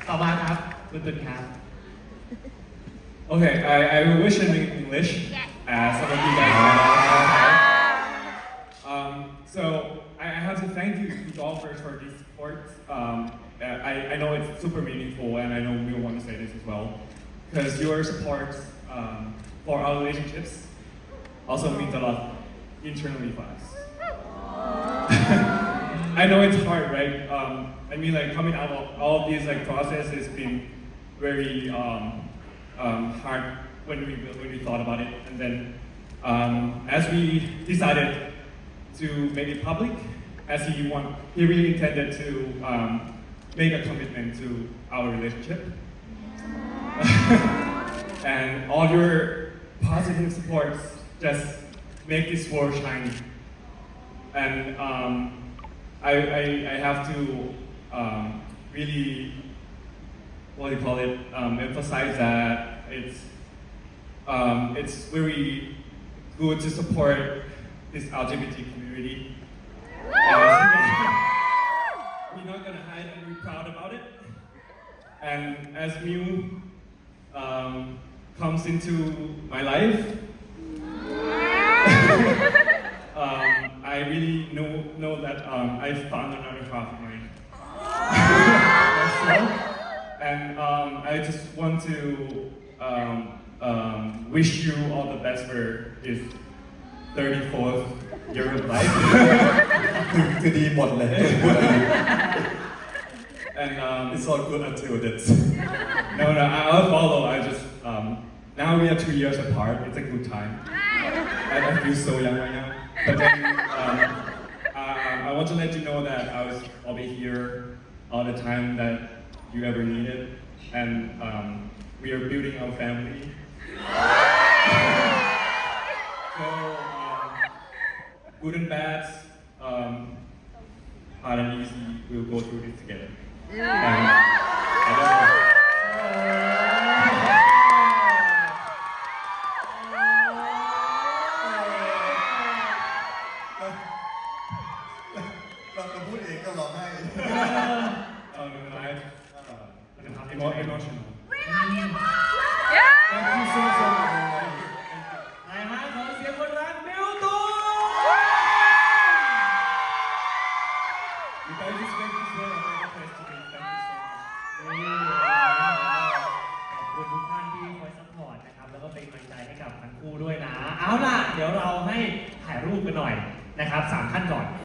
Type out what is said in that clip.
ต่อมาครับคุณตุนครับ Okay, I will wish in English, as some of you guys know. So I have to thank you golfers for this support. I know it's super meaningful, and I know we want to say this as well, because your support for our relationships also means a lot internally for us. I know it's hard, right? I mean, like coming out of all of these like process has been very hard when we thought about it, and then as we decided to make it public, as he really intended to make a commitment to our relationship, and all your positive supports just make this world shiny, and I have to really, what do you call it, emphasize that it's very good to support this LGBT community. We're not gonna hide and we're proud about it. And as Mew comes into my life, I really know that I found another half of myself. And I just want to wish you all the best for his 34th year of life. คือดีหมดเลย And It's all good until this. no, I'll follow. I just now we are 2 years apart. It's a good time. I feel so young right now. But then I want to let you know that I'll be here all the time that you ever needed, and we are building our family. So good and bad, hard and easy, we'll go through this together. And I love you. เราจะพูดเองก็ร้องไห้ Emotional. Thank you so much. ไหนฮะขอเสียงคนรักมิวตูน You guys just make this world a better place to be. Thank you so much. ขอบคุณทุกท่านที่คอยซัพพอร์ตนะครับ แล้วก็เป็นกำลังใจให้กับทั้งคู่ด้วยนะ เอาล่ะ เดี๋ยวเราให้ถ่ายรูปกันหน่อยนะครับ 3 ท่านก่อน